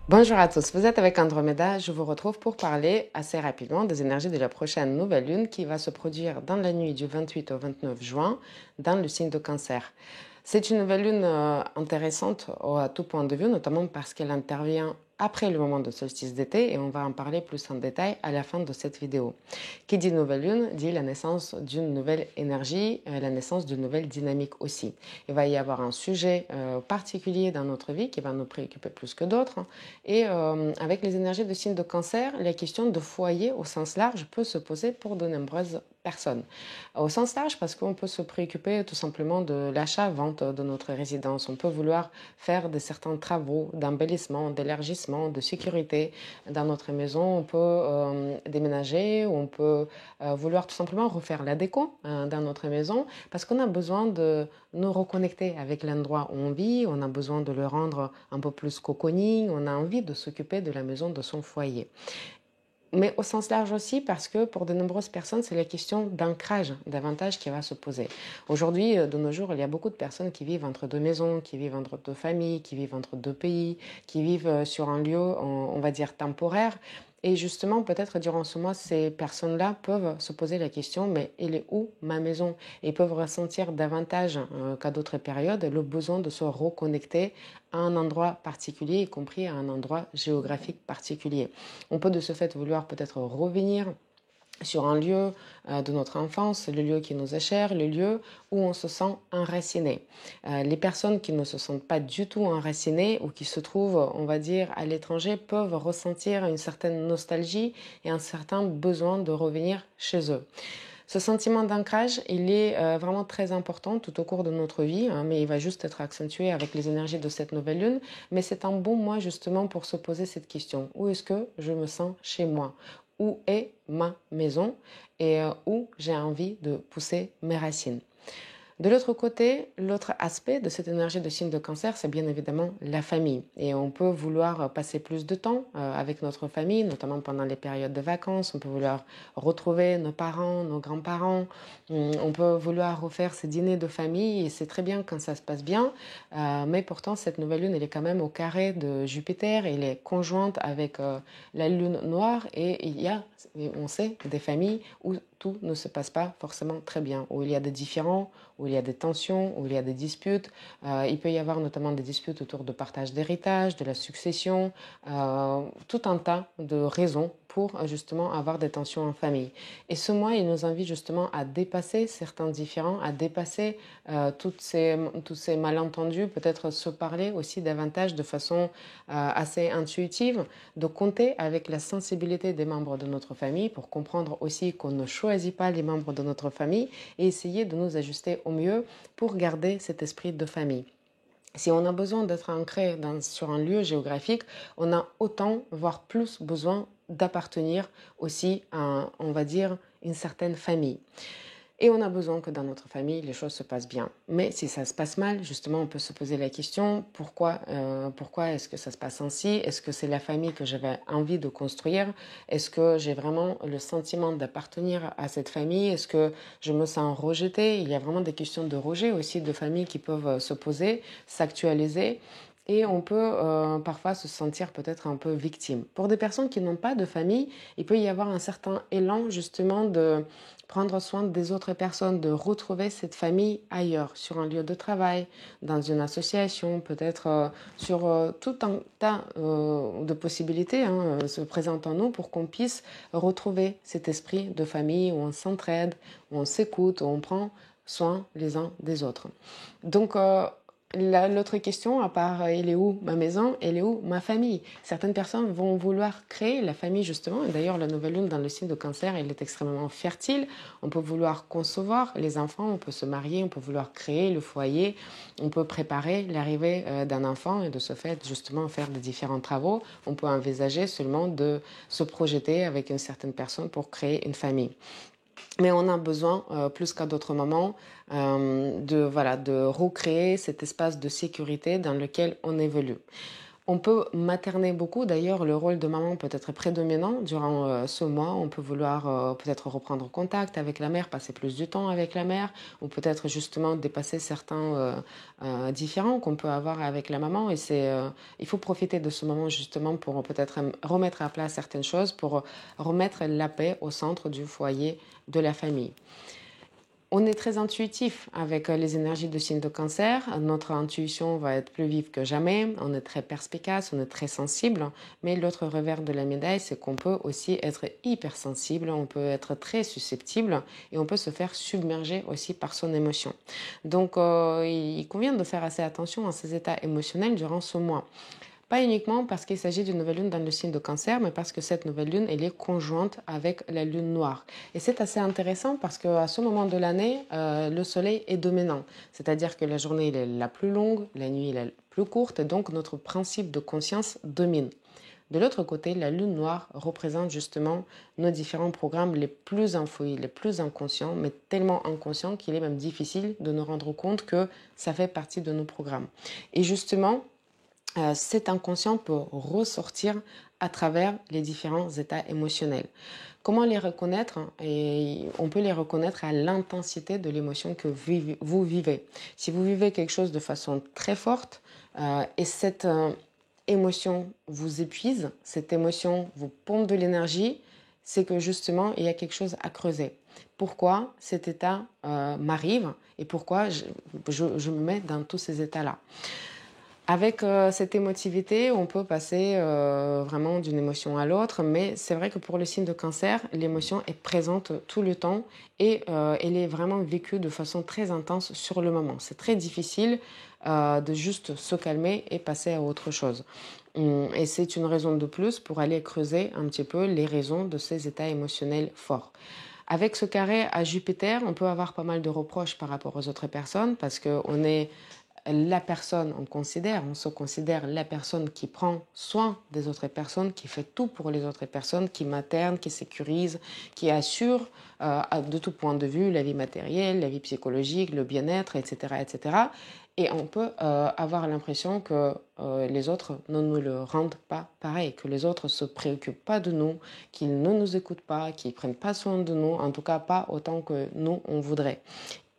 Bonjour à tous, vous êtes avec Andromeda. Je vous retrouve pour parler assez rapidement des énergies de la prochaine nouvelle lune qui va se produire dans la nuit du 28 au 29 juin dans le signe de Cancer. C'est une nouvelle lune intéressante à tout point de vue, notamment parce qu'elle intervient après le moment de solstice d'été et on va en parler plus en détail à la fin de cette vidéo. Qui dit nouvelle lune dit la naissance d'une nouvelle énergie, la naissance d'une nouvelle dynamique aussi. Il va y avoir un sujet particulier dans notre vie qui va nous préoccuper plus que d'autres et avec les énergies de signe de Cancer, la question de foyer au sens large peut se poser pour de nombreuses personnes. Au sens large parce qu'on peut se préoccuper tout simplement de l'achat-vente de notre résidence. On peut vouloir faire de certains travaux d'embellissement, d'élargissement, de sécurité dans notre maison. On peut déménager, on peut vouloir tout simplement refaire la déco dans notre maison parce qu'on a besoin de nous reconnecter avec l'endroit où on vit, on a besoin de le rendre un peu plus cocooning, on a envie de s'occuper de la maison, de son foyer. Mais au sens large aussi parce que pour de nombreuses personnes, c'est la question d'ancrage davantage qui va se poser. Aujourd'hui, de nos jours, il y a beaucoup de personnes qui vivent entre deux maisons, qui vivent entre deux familles, qui vivent entre deux pays, qui vivent sur un lieu, on va dire, temporaire. Et justement, peut-être durant ce mois, ces personnes-là peuvent se poser la question, mais elle est où ma maison? Et peuvent ressentir davantage qu'à d'autres périodes le besoin de se reconnecter à un endroit particulier, y compris à un endroit géographique particulier. On peut de ce fait vouloir peut-être revenir sur un lieu de notre enfance, le lieu qui nous est cher, le lieu où on se sent enraciné. Les personnes qui ne se sentent pas du tout enracinées ou qui se trouvent, on va dire, à l'étranger peuvent ressentir une certaine nostalgie et un certain besoin de revenir chez eux. Ce sentiment d'ancrage, il est vraiment très important tout au cours de notre vie, mais il va juste être accentué avec les énergies de cette nouvelle lune. Mais c'est un bon mois justement pour se poser cette question. Où est-ce que je me sens chez moi? Où est ma maison? Et où j'ai envie de pousser mes racines? De l'autre côté, l'autre aspect de cette énergie de signe de Cancer, c'est bien évidemment la famille. Et on peut vouloir passer plus de temps avec notre famille, notamment pendant les périodes de vacances. On peut vouloir retrouver nos parents, nos grands-parents. On peut vouloir refaire ces dîners de famille et c'est très bien quand ça se passe bien. Mais pourtant, cette nouvelle lune, elle est quand même au carré de Jupiter. Elle est conjointe avec la lune noire et il y a, on sait, des familles où tout ne se passe pas forcément très bien, où il y a des différends, où il y a des tensions, où il y a des disputes. Il peut y avoir notamment des disputes autour de partage d'héritage, de la succession, tout un tas de raisons pour justement avoir des tensions en famille. Et ce mois, il nous invite justement à dépasser certains différends, à dépasser tous ces malentendus, peut-être se parler aussi davantage de façon assez intuitive, de compter avec la sensibilité des membres de notre famille pour comprendre aussi qu'on ne choisit pas les membres de notre famille et essayer de nous ajuster au mieux pour garder cet esprit de famille. Si on a besoin d'être ancré sur un lieu géographique, on a autant, voire plus besoin d'appartenir aussi à, on va dire, une certaine famille. Et on a besoin que dans notre famille, les choses se passent bien. Mais si ça se passe mal, justement, on peut se poser la question, pourquoi est-ce que ça se passe ainsi? Est-ce que c'est la famille que j'avais envie de construire? Est-ce que j'ai vraiment le sentiment d'appartenir à cette famille? Est-ce que je me sens rejetée? Il y a vraiment des questions de rejet aussi de famille qui peuvent se poser, s'actualiser. Et on peut parfois se sentir peut-être un peu victime. Pour des personnes qui n'ont pas de famille, il peut y avoir un certain élan justement de prendre soin des autres personnes, de retrouver cette famille ailleurs, sur un lieu de travail, dans une association, peut-être sur tout un tas de possibilités se présentent en nous pour qu'on puisse retrouver cet esprit de famille où on s'entraide, où on s'écoute, où on prend soin les uns des autres. Donc, l'autre question, à part elle est où ma maison, elle est où ma famille? Certaines personnes vont vouloir créer la famille justement, et d'ailleurs la nouvelle lune dans le signe de Cancer, elle est extrêmement fertile. On peut vouloir concevoir les enfants, on peut se marier, on peut vouloir créer le foyer, on peut préparer l'arrivée d'un enfant et de ce fait justement faire des différents travaux. On peut envisager seulement de se projeter avec une certaine personne pour créer une famille. Mais on a besoin, plus qu'à d'autres moments, de recréer cet espace de sécurité dans lequel on évolue. On peut materner beaucoup. D'ailleurs, le rôle de maman peut être prédominant durant ce mois. On peut vouloir peut-être reprendre contact avec la mère, passer plus du temps avec la mère, ou peut-être justement dépasser certains différends qu'on peut avoir avec la maman. Et il faut profiter de ce moment justement pour peut-être remettre à plat certaines choses, pour remettre la paix au centre du foyer de la famille. On est très intuitif avec les énergies de signe de cancer. Notre intuition va être plus vive que jamais. On est très perspicace, on est très sensible. Mais l'autre revers de la médaille, c'est qu'on peut aussi être hypersensible, on peut être très susceptible et on peut se faire submerger aussi par son émotion. Donc, il convient de faire assez attention à ces états émotionnels durant ce mois. Pas uniquement parce qu'il s'agit d'une nouvelle lune dans le signe de cancer, mais parce que cette nouvelle lune, elle est conjointe avec la lune noire. Et c'est assez intéressant parce qu'à ce moment de l'année, le soleil est dominant. C'est-à-dire que la journée est la plus longue, la nuit est la plus courte, et donc notre principe de conscience domine. De l'autre côté, la lune noire représente justement nos différents programmes les plus enfouis, les plus inconscients, mais tellement inconscients qu'il est même difficile de nous rendre compte que ça fait partie de nos programmes. Et justement, cet inconscient peut ressortir à travers les différents états émotionnels. Comment les reconnaître? Et on peut les reconnaître à l'intensité de l'émotion que vous vivez. Si vous vivez quelque chose de façon très forte et cette émotion vous épuise, cette émotion vous pompe de l'énergie, c'est que justement il y a quelque chose à creuser. Pourquoi cet état m'arrive et pourquoi je me mets dans tous ces états-là? Avec cette émotivité, on peut passer vraiment d'une émotion à l'autre, mais c'est vrai que pour le signe de cancer, l'émotion est présente tout le temps et elle est vraiment vécue de façon très intense sur le moment. C'est très difficile de juste se calmer et passer à autre chose. Et c'est une raison de plus pour aller creuser un petit peu les raisons de ces états émotionnels forts. Avec ce carré à Jupiter, on peut avoir pas mal de reproches par rapport aux autres personnes parce qu'on est la personne, on se considère la personne qui prend soin des autres personnes, qui fait tout pour les autres personnes, qui materne, qui sécurise, qui assure de tout point de vue la vie matérielle, la vie psychologique, le bien-être, etc., etc. Et on peut avoir l'impression que les autres ne nous le rendent pas pareil, que les autres ne se préoccupent pas de nous, qu'ils ne nous écoutent pas, qu'ils ne prennent pas soin de nous, en tout cas pas autant que nous, on voudrait.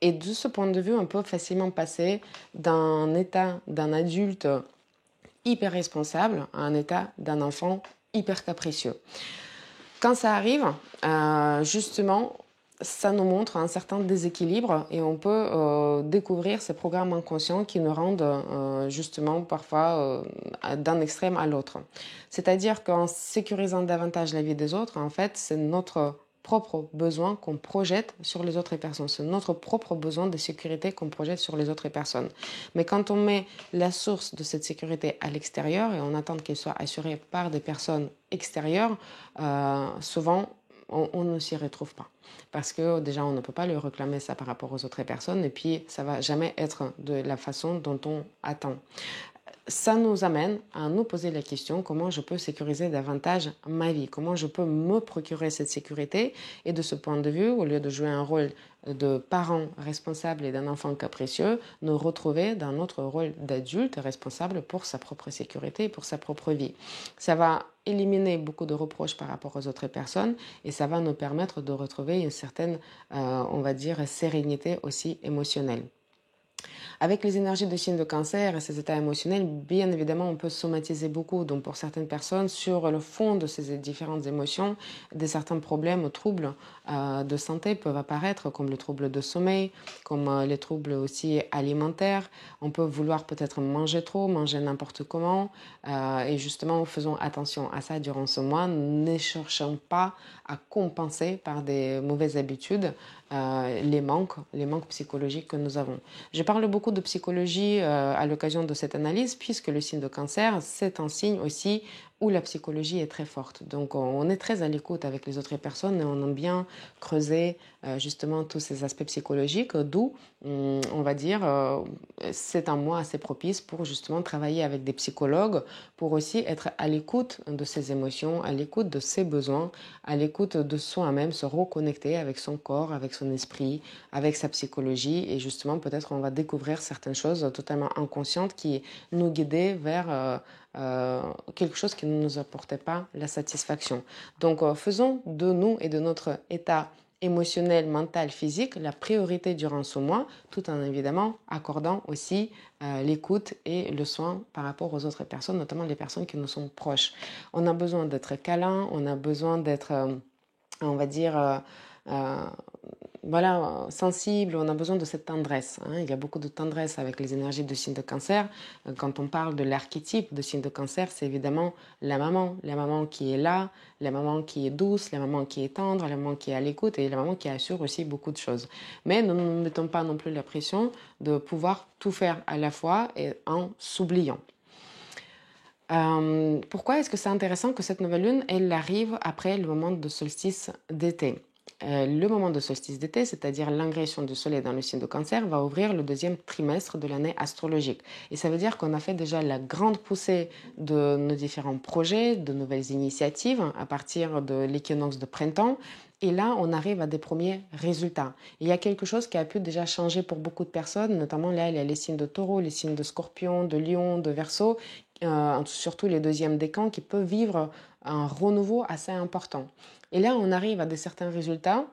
Et de ce point de vue, on peut facilement passer d'un état d'un adulte hyper responsable à un état d'un enfant hyper capricieux. Quand ça arrive, justement, ça nous montre un certain déséquilibre et on peut découvrir ces programmes inconscients qui nous rendent justement parfois d'un extrême à l'autre. C'est-à-dire qu'en sécurisant davantage la vie des autres, en fait, c'est notre propre besoin qu'on projette sur les autres personnes. C'est notre propre besoin de sécurité qu'on projette sur les autres personnes. Mais quand on met la source de cette sécurité à l'extérieur et on attend qu'elle soit assurée par des personnes extérieures, souvent on ne s'y retrouve pas. Parce que déjà, on ne peut pas le réclamer ça par rapport aux autres personnes et puis ça va jamais être de la façon dont on attend. Ça nous amène à nous poser la question comment je peux sécuriser davantage ma vie, comment je peux me procurer cette sécurité et de ce point de vue, au lieu de jouer un rôle de parent responsable et d'un enfant capricieux, nous retrouver dans notre rôle d'adulte responsable pour sa propre sécurité et pour sa propre vie. Ça va éliminer beaucoup de reproches par rapport aux autres personnes et ça va nous permettre de retrouver une certaine, on va dire, sérénité aussi émotionnelle. Avec les énergies de signe de cancer et ces états émotionnels, bien évidemment, on peut somatiser beaucoup. Donc, pour certaines personnes, sur le fond de ces différentes émotions, certains problèmes ou troubles de santé peuvent apparaître, comme le trouble de sommeil, comme les troubles aussi alimentaires. On peut vouloir peut-être manger trop, manger n'importe comment. Et justement, faisons attention à ça durant ce mois. Ne cherchons pas à compenser par des mauvaises habitudes les manques psychologiques que nous avons. Je parle beaucoup de psychologie à l'occasion de cette analyse puisque le signe de cancer, c'est un signe aussi où la psychologie est très forte. Donc on est très à l'écoute avec les autres personnes et on aime bien creuser justement tous ces aspects psychologiques, d'où on va dire c'est un mois assez propice pour justement travailler avec des psychologues, pour aussi être à l'écoute de ses émotions, à l'écoute de ses besoins, à l'écoute de soi-même, se reconnecter avec son corps, avec son esprit, avec sa psychologie et justement peut-être on va découvrir certaines choses totalement inconscientes qui nous guidaient vers quelque chose qui ne nous apportait pas la satisfaction. Donc faisons de nous et de notre état émotionnel, mental, physique, la priorité durant ce mois, tout en évidemment accordant aussi l'écoute et le soin par rapport aux autres personnes, notamment les personnes qui nous sont proches. On a besoin d'être câlin, on a besoin d'être, on va dire, euh, voilà, sensible, on a besoin de cette tendresse. Hein. Il y a beaucoup de tendresse avec les énergies de signe de cancer. Quand on parle de l'archétype de signe de cancer, c'est évidemment la maman qui est là, la maman qui est douce, la maman qui est tendre, la maman qui est à l'écoute et la maman qui assure aussi beaucoup de choses. Mais nous ne nous mettons pas non plus la pression de pouvoir tout faire à la fois et en s'oubliant. Pourquoi est-ce que c'est intéressant que cette nouvelle lune, elle arrive après le moment de solstice d'été? Le moment de solstice d'été, c'est-à-dire l'ingression du soleil dans le signe de cancer, va ouvrir le deuxième trimestre de l'année astrologique. Et ça veut dire qu'on a fait déjà la grande poussée de nos différents projets, de nouvelles initiatives à partir de l'équinoxe de printemps. Et là, on arrive à des premiers résultats. Il y a quelque chose qui a pu déjà changer pour beaucoup de personnes, notamment là, il y a les signes de taureau, les signes de scorpion, de lion, de verseau, surtout les deuxièmes décans qui peuvent vivre un renouveau assez important. Et là, on arrive à de certains résultats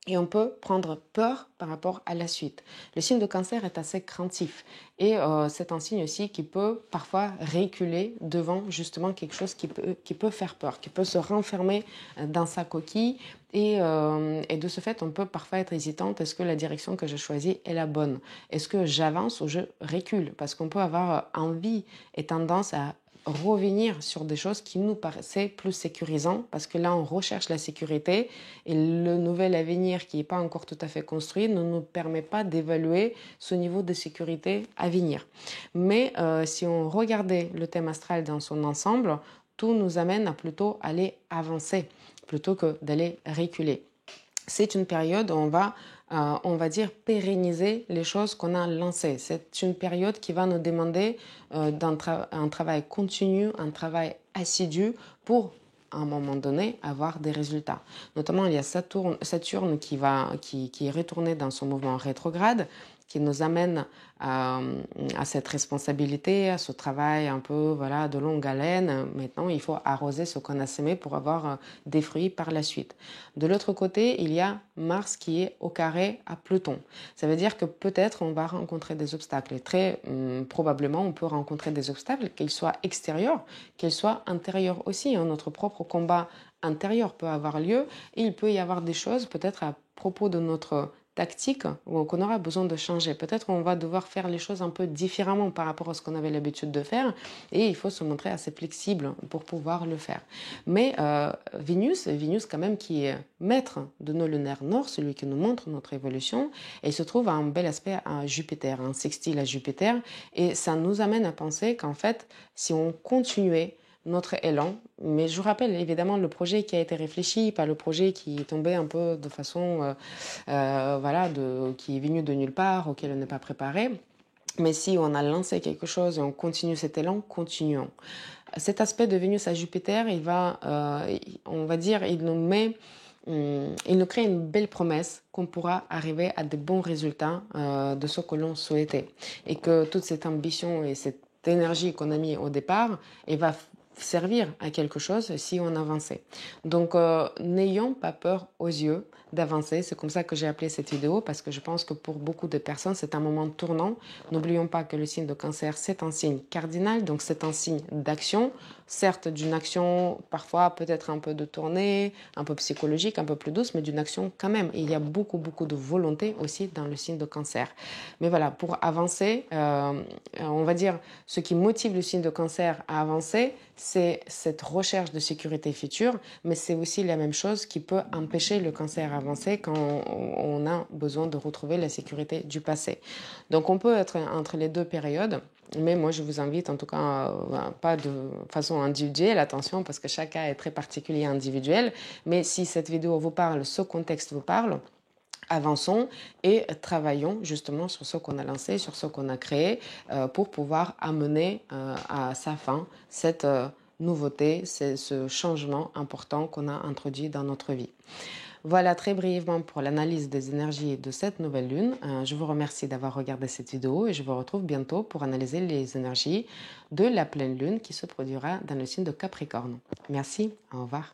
et on peut prendre peur par rapport à la suite. Le signe de cancer est assez craintif et c'est un signe aussi qui peut parfois reculer devant justement quelque chose qui peut faire peur, qui peut se renfermer dans sa coquille et de ce fait, on peut parfois être hésitante. Est-ce que la direction que je choisis est la bonne? Est-ce que j'avance ou je recule? Parce qu'on peut avoir envie et tendance à revenir sur des choses qui nous paraissaient plus sécurisants parce que là on recherche la sécurité et le nouvel avenir qui n'est pas encore tout à fait construit ne nous permet pas d'évaluer ce niveau de sécurité à venir. Mais si on regardait le thème astral dans son ensemble, tout nous amène à plutôt aller avancer plutôt que d'aller reculer. C'est une période où on va dire, pérenniser les choses qu'on a lancées. C'est une période qui va nous demander un travail continu, un travail assidu pour, à un moment donné, avoir des résultats. Notamment, il y a Saturne qui est retourné dans son mouvement rétrograde, qui nous amène à cette responsabilité, à ce travail un peu voilà, de longue haleine. Maintenant, il faut arroser ce qu'on a semé pour avoir des fruits par la suite. De l'autre côté, il y a Mars qui est au carré à Pluton. Ça veut dire que peut-être on va rencontrer des obstacles. Et très probablement, on peut rencontrer des obstacles, qu'ils soient extérieurs, qu'ils soient intérieurs aussi. Hein. Notre propre combat intérieur peut avoir lieu et il peut y avoir des choses peut-être à propos de notre tactique qu'on aura besoin de changer. Peut-être on va devoir faire les choses un peu différemment par rapport à ce qu'on avait l'habitude de faire et il faut se montrer assez flexible pour pouvoir le faire. Mais Vénus quand même qui est maître de nos lunaires nord, celui qui nous montre notre évolution, et il se trouve à un bel aspect à Jupiter, un sextile à Jupiter, et ça nous amène à penser qu'en fait, si on continuait notre élan. Mais je vous rappelle évidemment le projet qui a été réfléchi, pas le projet qui est tombé un peu de façon, voilà, qui est venu de nulle part, auquel on n'est pas préparé. Mais si on a lancé quelque chose et on continue cet élan, continuons. Cet aspect de Vénus à Jupiter, on va dire, il nous crée une belle promesse qu'on pourra arriver à de bons résultats de ce que l'on souhaitait. Et que toute cette ambition et cette énergie qu'on a mis au départ, elle va servir à quelque chose si on avançait. Donc, n'ayons pas peur aux yeux d'avancer. C'est comme ça que j'ai appelé cette vidéo parce que je pense que pour beaucoup de personnes, c'est un moment tournant. N'oublions pas que le signe de cancer, c'est un signe cardinal, donc c'est un signe d'action. Certes, d'une action parfois peut-être un peu de tournée, un peu psychologique, un peu plus douce, mais d'une action quand même. Et il y a beaucoup, beaucoup de volonté aussi dans le signe de cancer. Mais voilà, pour avancer, on va dire, ce qui motive le signe de cancer à avancer, c'est cette recherche de sécurité future, mais c'est aussi la même chose qui peut empêcher le cancer à avancer quand on a besoin de retrouver la sécurité du passé. Donc on peut être entre les deux périodes, mais moi je vous invite en tout cas, pas de façon individuelle, attention, parce que chaque cas est très particulier et individuel, mais si cette vidéo vous parle, ce contexte vous parle, avançons et travaillons justement sur ce qu'on a lancé, sur ce qu'on a créé pour pouvoir amener à sa fin cette nouveauté, ce changement important qu'on a introduit dans notre vie. Voilà très brièvement pour l'analyse des énergies de cette nouvelle lune. Je vous remercie d'avoir regardé cette vidéo et je vous retrouve bientôt pour analyser les énergies de la pleine lune qui se produira dans le signe de Capricorne. Merci, au revoir.